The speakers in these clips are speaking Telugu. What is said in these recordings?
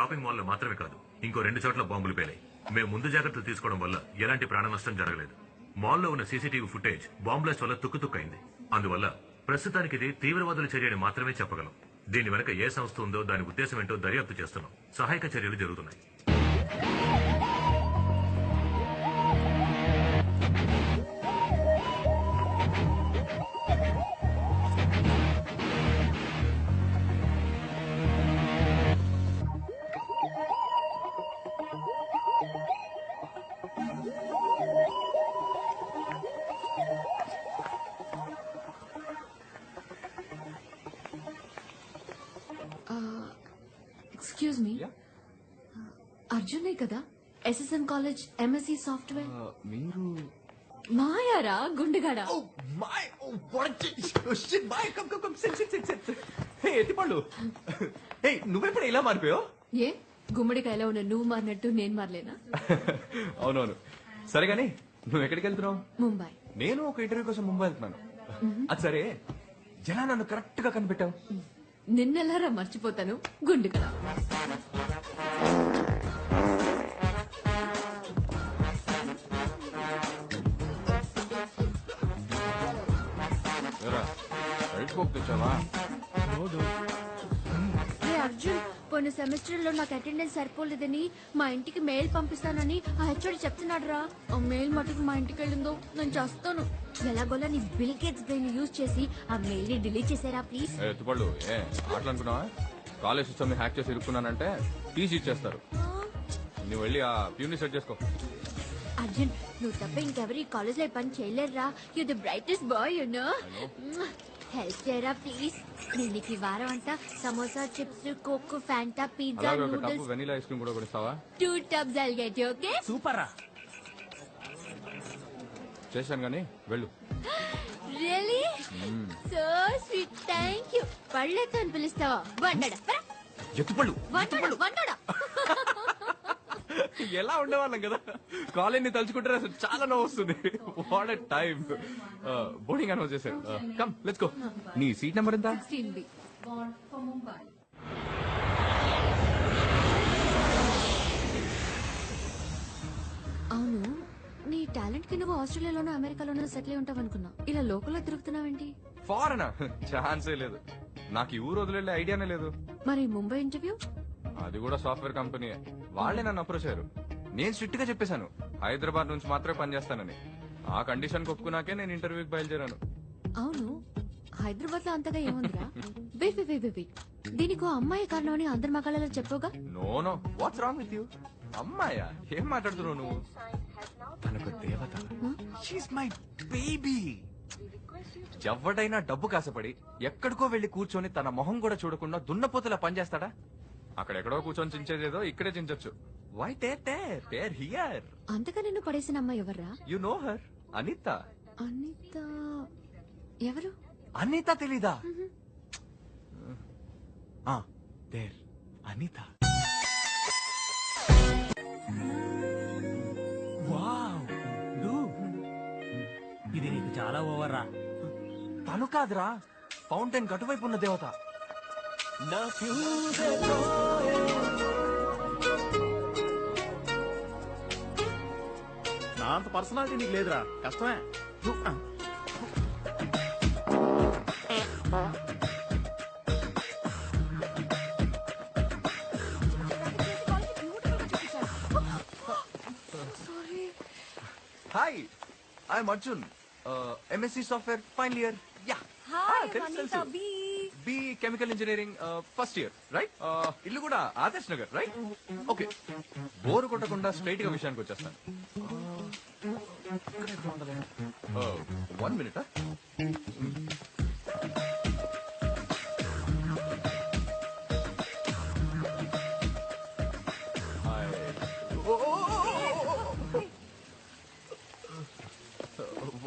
షాపింగ్ మాల్ లో మాత్రమే కాదు, ఇంకో 2 చోట్ల బాంబులు పేలాయి. మేము ముందు జాగ్రత్తలు తీసుకోవడం వల్ల ఎలాంటి ప్రాణ నష్టం జరగలేదు. మాల్లో ఉన్న సీసీటీవీ ఫుటేజ్ బాంబ్ బ్లాస్ట్ వల్ల తుక్కుతుక్కైంది. అందువల్ల ప్రస్తుతానికి ఇది తీవ్రవాదుల చర్యని మాత్రమే చెప్పగలం. దీని వెనక ఏ సంస్థ ఉందో దాని ఉద్దేశం ఏంటో దర్యాప్తు చేస్తున్నాం. సహాయక చర్యలు జరుగుతున్నాయి. ఎక్స్క్యూజ్ మీ, అర్జునే కదా? SSN college MSc software. మీరు మాయారా గుండెగాడా? నువ్వెప్పుడు ఇలా మారిపోయావు? ఏ గుమ్మడికాయలో ఉన్న నువ్వు మారినట్టు నేను మారలేనా? అవునవును. సరే గాని నువ్వు ఎక్కడికి వెళ్తున్నావు? ముంబై. నేను ఒక ఇంటర్వ్యూ కోసం ముంబై వెళ్తున్నాను. అది సరే, ఎలా నన్ను కరెక్ట్ గా కనిపెట్టావు? నిన్నెలారా మర్చిపోతాను గుండెగడా. అర్జున్, పోయిన సెమిస్టర్ లో నాకు అటెండెన్స్ సరిపోలేదని మా ఇంటికి మెయిల్ పంపిస్తానని ఆ హెచ్ఓడి చెప్తున్నాడు రా. ఆ మెయిల్ మటుకు మా ఇంటికి వెళ్ళిందో నేను చేస్తాను. ఎలాగోలా నీ బిల్ గేట్స్ బ్రెయిన్ యూజ్ చేసి ఆ మెయిల్ ని డిలీట్ చేసారా ప్లీజ్. ఎత్తుపళ్ళు అట్లా అనుకున్నావా? కాలేజ్ సిస్టమ్ ని హ్యాక్ చేసి ఇరుక్కున్నానంటే టీసీ ఇచ్చేస్తారు. నువ్వు వెళ్ళి ఆ ప్యూని సెట్ చేసుకో. అర్జున్, నువ్వు తప్ప ఇంకెవరు ఈ కాలేజ్ లో పని చేయలేరురా. You the brightest boy you know. Help చేయరా ప్లీజ్. నేను నీకు ఈ వారం అంతా samosa, chips, coke, Fanta, pizza, noodles, vanilla ice cream కూడా కొనిస్తావా? 2 tubs I'll get you, okay? Super రా. చేశాను గానీ వెళ్ళు. Really? So sweet. Thank you. పళ్ళెత్తు అని పిలుస్తావా? వండడా ఎత్తుపళ్ళు వండడా. ఎలా ఉండేవాళ్ళం కదా. కాలేజ్ ని తలుచుకుంటే అసలు చాలా నవ్వు వస్తుంది. What a time. Boarding announce చేశారు. Come let's go. నీ సీట్ నెంబర్ ఎంత? 16B. Born for Mumbai. అవును, నీ టాలెంట్ కి నువ్వు ఆస్ట్రేలియాలోనో అమెరికాలోనో సెటిల్ అయి ఉంటావు అనుకున్నా. ఇలా లోకల్లో తిరుగుతున్నావేంటి? ఫారెన్ ఛాన్సే లేదు. నాకు ఈ ఊరు వదిలే ఐడియానే లేదు. మరి ముంబై ఇంటర్వ్యూ? అది కూడా సాఫ్ట్వేర్ కంపెనీ. వాళ్లే నన్ను అప్రోచ్ అయ్యారు. నేను స్ట్రిక్ట్ గా చెప్పేశాను హైదరాబాద్ నుంచి మాత్రమే పనిచేస్తానని. ఆ కండిషన్ ఒప్పుకున్నాకే నేను ఇంటర్వ్యూకి బయలుదేరాను. అవును, హైదరాబాద్ లో అంతగా ఏముందిరా? వెయిట్ వెయిట్ వెయిట్, దీనికి అమ్మాయి కారణం అని అందరి మగాళ్ళలో చెప్పవుగా? No no, what's wrong with you? అమ్మాయా? ఏం మాట్లాడుతున్నావు నువ్వు? తనకు దేవత. She's my baby. ఎవడైనా డబ్బు కాసపడి ఎక్కడికో వెళ్లి కూర్చొని తన మొహం కూడా చూడకుండా దున్నపోతలా పనిచేస్తాడా? అక్కడెక్కడో కూర్చొని చించేదేదో ఇక్కడే చించొచ్చు. Why tear here. అంతగా నిన్ను పడేసిన అమ్మాయి ఎవర్రా? You know her, Anitha. Anitha ఎవరు? అనిత తెలీదా? దేర్ అనిత. వావ్, ఇది నీకు చాలా ఓవర్ రా. తను కాదురా, ఫౌంటైన్ అటువైపు ఉన్న దేవత. నా అంత పర్సనాలిటీ నీకు లేదురా, కష్టమే. Hi, I'm Arjun, MSc software final year. Yeah, తెలుసు. B chemical engineering first year, right? ఇల్లు కూడా Adarsh Nagar, right? Okay, bore కొట్టకుండా స్ట్రైట్ గా విషయానికి వచ్చేస్తాను. 1 minute.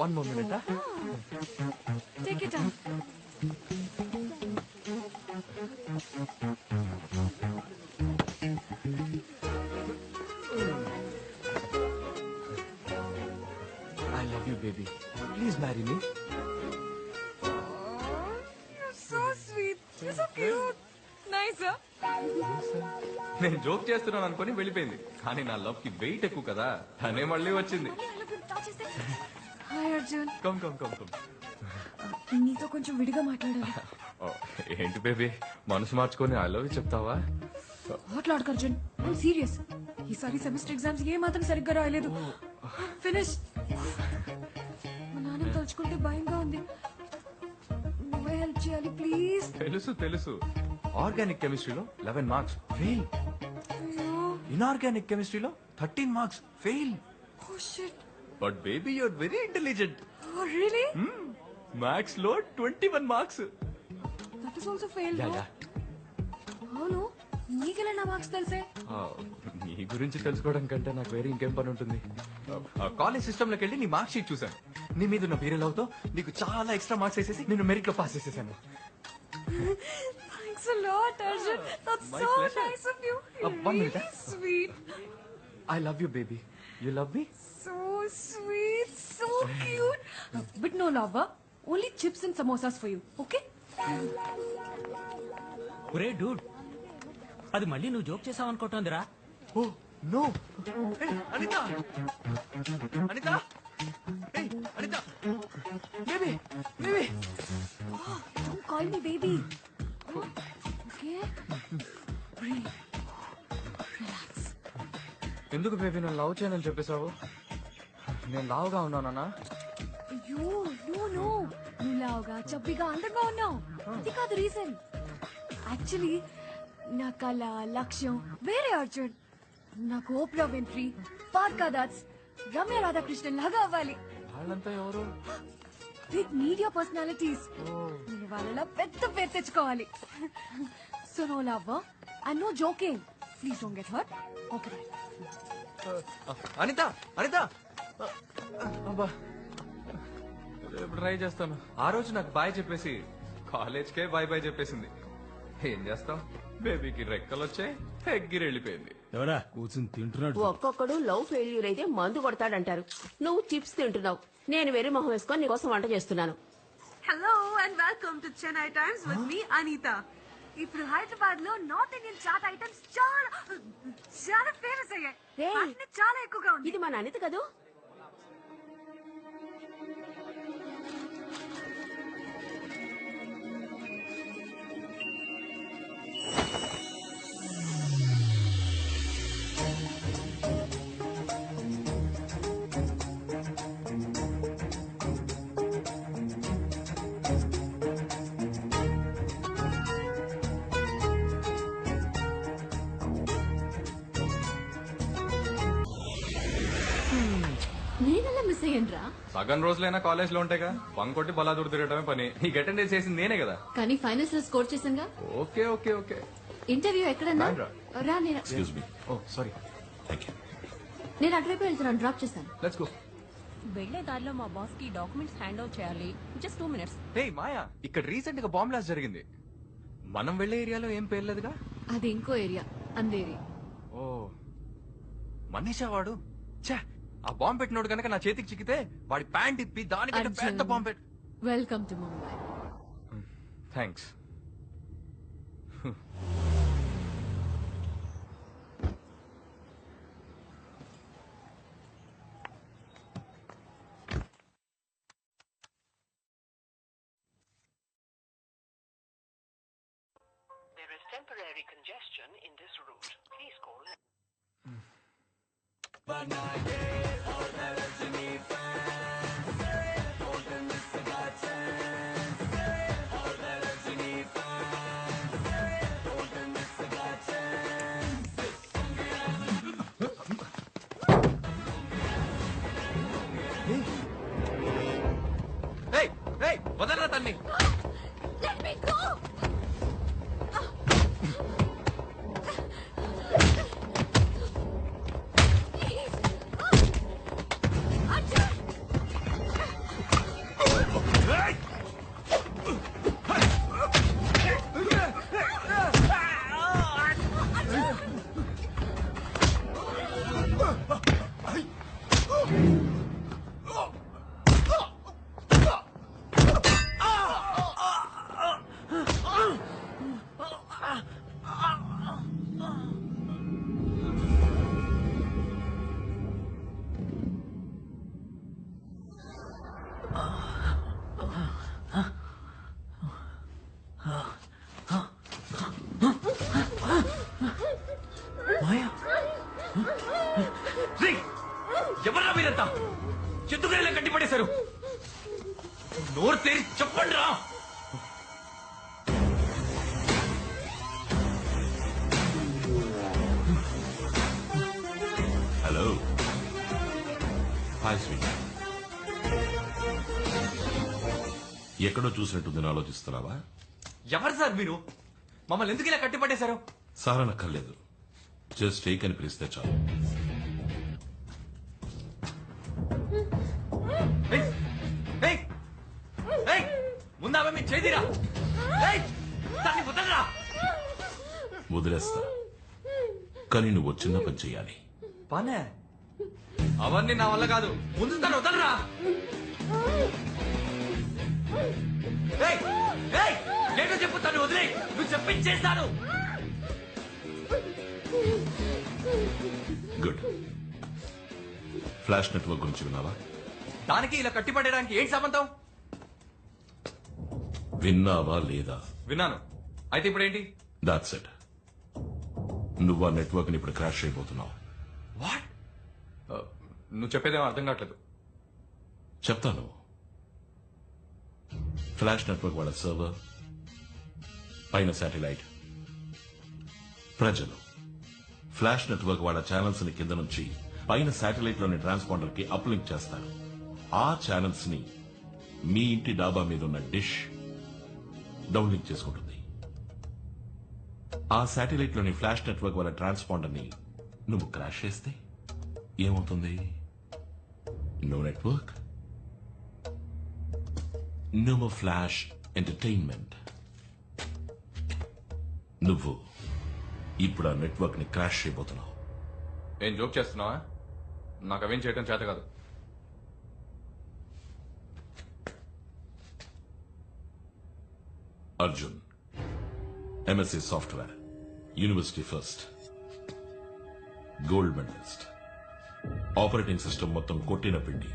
One more minute. Take it off. I love you, baby. Please marry me. You're so sweet. You're so cute. Nice, huh? నేను జోక్ చేస్తున్నాను అనుకుని వెళ్ళిపోయింది, కానీ నా లవ్ కి వెయిట్ ఎక్కువ కదా, తనే మళ్ళీ వచ్చింది. Hi Arjun, come come come come. నీతో కొంచెం విడిగా మాట్లాడాలి. ఓ, ఏంటి బేబీ మనసు మార్చుకొని ఐ లవ్ యూ చెప్తావా? మాట్లాడకు అర్జున్, ఐమ్ సీరియస్. ఈసారి సెమిస్టర్ ఎగ్జామ్స్ ఏ మాత్రం సరిగ్గా రాయలేదు. ఫినిష్. మా నాన్న తలుచుకుంటే భయంగా ఉంది. నువ్వే హెల్ప్ చేయాలి ప్లీజ్. తెలుసు తెలుసు, ఆర్గానిక్ కెమిస్ట్రీలో 11 మార్క్స్ ఫెయిల్, ఇన్ఆర్గానిక్ కెమిస్ట్రీలో 13 marks fail. Oh shit. But baby your very intelligent. Oh really? Maths లో 21 marks. That is also fail. Ya ya. అవును, నీకెలా నా మార్క్స్ తెలిసే? నీ గురించి తెలుసుకోవడం కంటే నాకు వేరే ఇంకేం పని ఉంటుంది. కాలేజ్ సిస్టమ్ లోకి వెళ్ళి నీ మార్క్ షీట్ చూసాను. నీ మీద ఉన్న పీరియడ్ అవుతో నీకు చాలా ఎక్స్ట్రా మార్క్స్ వేసేసి నేను మెరిట్ లో పాస్ చేసేసాను. Thanks a lot, Arjun. That's My so pleasure. nice of you. One Really minute. sweet. I love you baby, you love me? So sweet, so cute. But no lava. Only chips and samosas for you, okay? ఒరే డూడ్, అది మళ్ళీ నువ్వు జోక్ చేసావు అనుకుంటోందిరా. Oh no. Anitha, Anitha, Anitha, baby baby. Don't call me baby. Okay? Breathe. Relax. ఎందుకు బేబీ నన్ను లవ్ చేయనని చెప్పేశావు? నేను లావుగా ఉన్నానా? అయ్యో నో నో, నువ్వు లావుగా చబ్బిగా అందంగా ఉన్నావు, అది కాదు రీజన్. యాక్చువల్లీ నా కళ లక్ష్యం వేరే అర్జున్. నాకు ఓప్రా విన్ఫ్రీ, పార్కా దాస్, రమ్య రాధాకృష్ణన్ లాగా అవ్వాలి. వాళ్ళంతా ఎవరు? Big media personalities. నేను వాళ్ళలా పెద్ద పేరు తెచ్చుకోవాలి. So no love and no joking. Please don't get hurt. Okay. Anitha, Anitha, అబ్బా రేపు ట్రై చేస్తాను. ఆ రోజు నాకు బాయ్ చెప్పేసి కాలేజ్కే బాయ్ బాయ్ చెప్పేసింది. ఏం చేస్తాం, బేబీకి రెక్కలు వచ్చాయి, ఎగ్గిరి వెళ్ళిపోయింది. ఎవరా కూర్చుని తింటున్నాడు? ఒక్కొక్కడు లవ్ ఫెయిల్యూర్ అయితే మందు కొడతాడంటారు. నువ్వు చిప్స్ తింటున్నావు, నేను వెర్రి మొహం వేసుకొని నీకోసం వంట చేస్తున్నాను. Hello and welcome to Chennai Times with me, Anita. ఇప్పుడు హైదరాబాద్ లో నార్త్ ఇండియన్ చాట్ ఐటమ్స్ చాలా చాలా ఫేమస్ అయ్యాయి. Hey. వాటిని చాలా ఎక్కువగా ఉంది. ఇది మన అనిత కదూ? నేనెలా మిస్ అయ్యాను రా. సగం రోజులైనా కాలేజ్ లో ఉంటాయిగా, బంక్ కొట్టి బలాదూరు తిరగటమే పని. నీకు అటెండెన్స్ చేసింది నేనే కదా. కానీ ఫైనల్స్ లో స్కోర్ చేసాగా. Okay okay okay. ఇంటర్వ్యూ ఎక్కడన్నా రా. రా. నేను excuse me. Oh sorry. Thank you. నేను అటువైపు వెళ్తున్నాను, డ్రాప్ చేస్తాను. Let's go. వెళ్లే దారిలో మా బాస్ కి డాక్యుమెంట్స్ హ్యాండ్ ఓవర్ చేయాలి. Just 2 minutes. హే మాయా, ఇక్కడ రీసెంట్ గా బాంబ్ బ్లాస్ట్ జరిగింది. మనం వెళ్లే ఏరియాలో ఏం పేర్లేదుగా? అది ఇంకో ఏరియా, అందేరి. ఓ మనీషా వాడు. ఛే, ఆ బాంబ్ పెట్టినోడు కనుక నా చేతికి చిక్కితే వాడి ప్యాంట్ ఇప్పి దానికంటే పెద్ద బాంబ్ పెట్టి. Welcome to Mumbai. Thanks. There is temporary congestion in this route. Please call. వదలరా తన్ని. Let me go. ఎందుకు ఇలా కట్టిపడేశారు? నోరు తెరి చెప్పండి రా. Hello, hi sweet. ఎక్కడో చూసినట్టుందని ఆలోచిస్తున్నావా? ఎవరు సార్ మీరు? మమ్మల్ని ఎందుకు ఇలా కట్టిపడేశారు? సారనక్కర్లేదు, జస్ట్ టేక్ అని పిలిస్తే చాలు. ముందావే మీ చేదిరా. దాన్ని వదలరా. వదిలేస్తా, కానీ నువ్వు చిన్న పని చెయ్యాలి. పనే అవన్నీ నా వల్ల కాదు. ముందు తను వదలరా. ఏంటో చెప్పు, తను వదిలే. నువ్వు చెప్పించేస్తాను. గుడ్. ఫ్లాష్ నెట్వర్క్ గురించి విన్నావా? దానికి ఇలా కట్టిపడడానికి ఏంటి సంబంధం? విన్నావా లేదా? విన్నాను. అయితే ఇప్పుడు ఏంటి? That's it. నువ్వు ఆ నెట్వర్క్ ని ఇప్పుడు క్రాష్ అయిపోతున్నావు. వాట్? నువ్వు చెప్పేదేమో అర్థం కావట్లేదు. చెప్తాను. ఫ్లాష్ నెట్వర్క్ వాళ్ళ సర్వర్, పైన శాటిలైట్, ప్రజలు ఫ్లాష్ నెట్వర్క్ వాళ్ళ ఛానల్స్ ని కింద నుంచి పైన శాటిలైట్ లోని ట్రాన్స్పాండర్ కి అప్లింక్ చేస్తారు. ఆ ఛానల్స్ ని మీ ఇంటి డాబా మీద ఉన్న డిష్ డౌన్లింక్ చేసుకుంటుంది. ఆ శాటిలైట్ లోని ఫ్లాష్ నెట్వర్క్ వాళ్ళ ట్రాన్స్పాండర్ ని నువ్వు క్రాష్ చేస్తే ఏమవుతుంది? No network, no more flash entertainment. నువ్వు ఇప్పుడు ఆ నెట్వర్క్ ని క్రాష్ చేయబోతున్నావు. ఏం జోక్ చేస్తున్నావా? నాకు అవేం చేయడం చేత కాదు. Arjun, MSc software, university first, gold medalist, operating system మొత్తం కొట్టిన పిండి,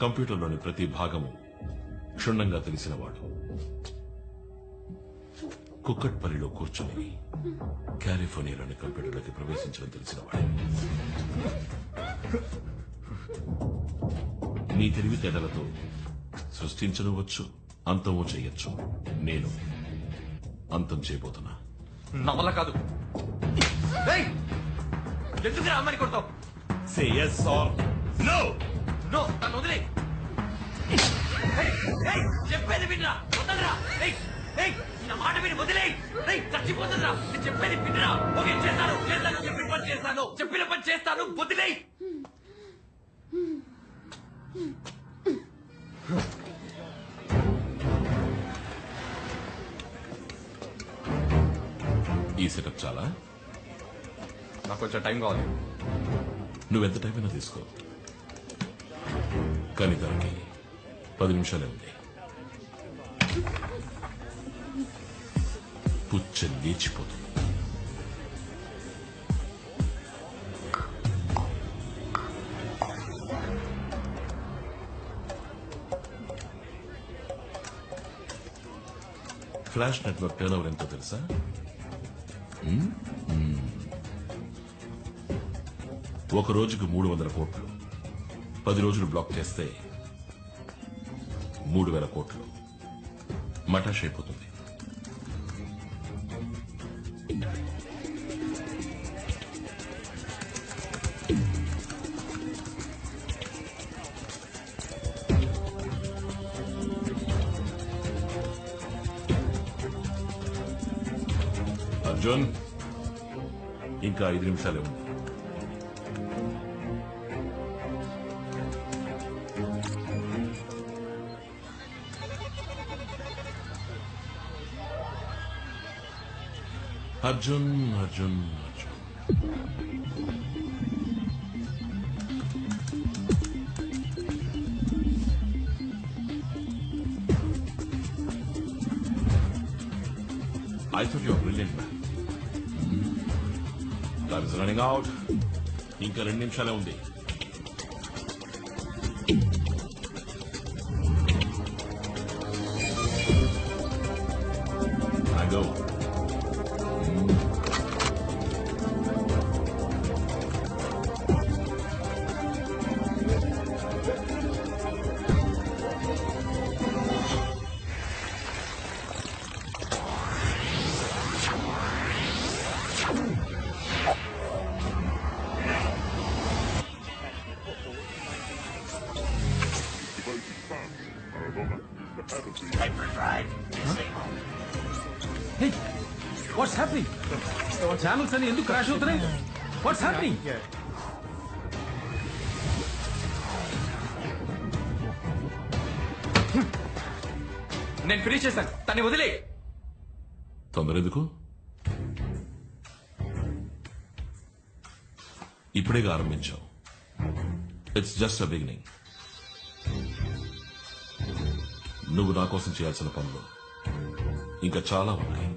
కంప్యూటర్లోని ప్రతి భాగము క్షుణ్ణంగా తెలిసినవాడు, కుక్కట్పల్లిలో కూర్చొని కాలిఫోర్నియాలోని కంప్యూటర్లోకి ప్రవేశించడం తెలిసినవాడు. నీ తెలివితేటలతో సృష్టించనువచ్చు, అంతమూ చేయొచ్చు. నేను అంతం చేయబోతున్నా. నా వల్ల కాదు. ఎందుకు అమ్మని కొడతావు? Say yes or no. No, నన్ను వదిలే. చెప్పేది వినరా, వదలరా. నా మాట విని వదిలే. చచ్చిపోతుందిరా. నేను చెప్పేది వినరా. ఓకే, చేస్తాను చేస్తాను చెప్పిన పని చేస్తాను, చెప్పిన పని చేస్తాను, వదిలే. ఈ సెటప్ చాలా? నాకు కొంచెం టైం కావాలి. నువ్వెంత టైం అయినా తీసుకో, కానీ దానికి 10 నిమిషాలే ఉంది. పుచ్చ లేచిపోతుంది. ఫ్లాష్ నెట్వర్క్ టర్న్ ఓవర్ ఎంతో తెలుసా? ఒక రోజుకు 300 కోట్లు. 10 రోజులు బ్లాక్ చేస్తే 3000 కోట్లు. మటాష్ అయిపోతుంది. అర్జున్, ఇంకా 5 నిమిషాలే ఉంది. Arjun Arjun Arjun, I thought you were brilliant, man. Time is running out. ఇంకా 2 నిమిషాలే ఉంది. I go. What's happening channels అని ఎందుకు క్రాష్ అవుతున్నాయి వాట్స్ హ్యాపెనింగ్ నేను ఫినిష్ చేశాను తన్ని వదిలే. తొందర ఎందుకు? ఇప్పుడేగా ఆరంభించావు. It's just a beginning. నువ్వు నా కోసం చేయాల్సిన పనులు ఇంకా చాలా ఉన్నాయి.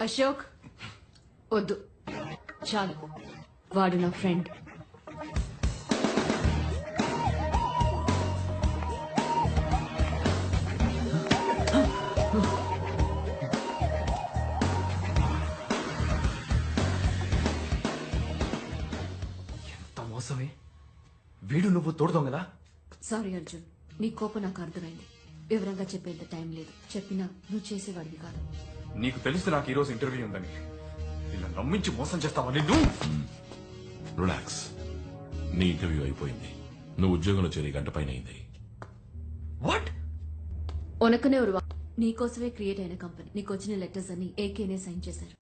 అశోక్ వద్దు చాలు వాడు నా ఫ్రెండ్. ఎంత మోసమే. వీడు నువ్వు తోడుతావు కదా. సారీ అర్జున్, నీ కోపం నాకు అర్థమైంది. వివరంగా చెప్పేంత టైం లేదు. చెప్పినా నువ్వు చేసేవాడివి కాదు. నీకు తెలుసు నాకు ఈ రోజు ఇంటర్వ్యూ ఉందని. ఇలా నమ్మించి మోసం చేస్తావా నిన్ను? రిలాక్స్. నీ ఇంటర్వ్యూ అయిపోయింది. నువ్వు ఉద్యోగంలో చేరి గంట పైన అయింది. వాట్? ఉనకనే నీకోసమే క్రియేట్ అయిన కంపెనీ. నీకు వచ్చిన లెటర్స్ అన్ని ఏకేనే సైన్ చేశారు.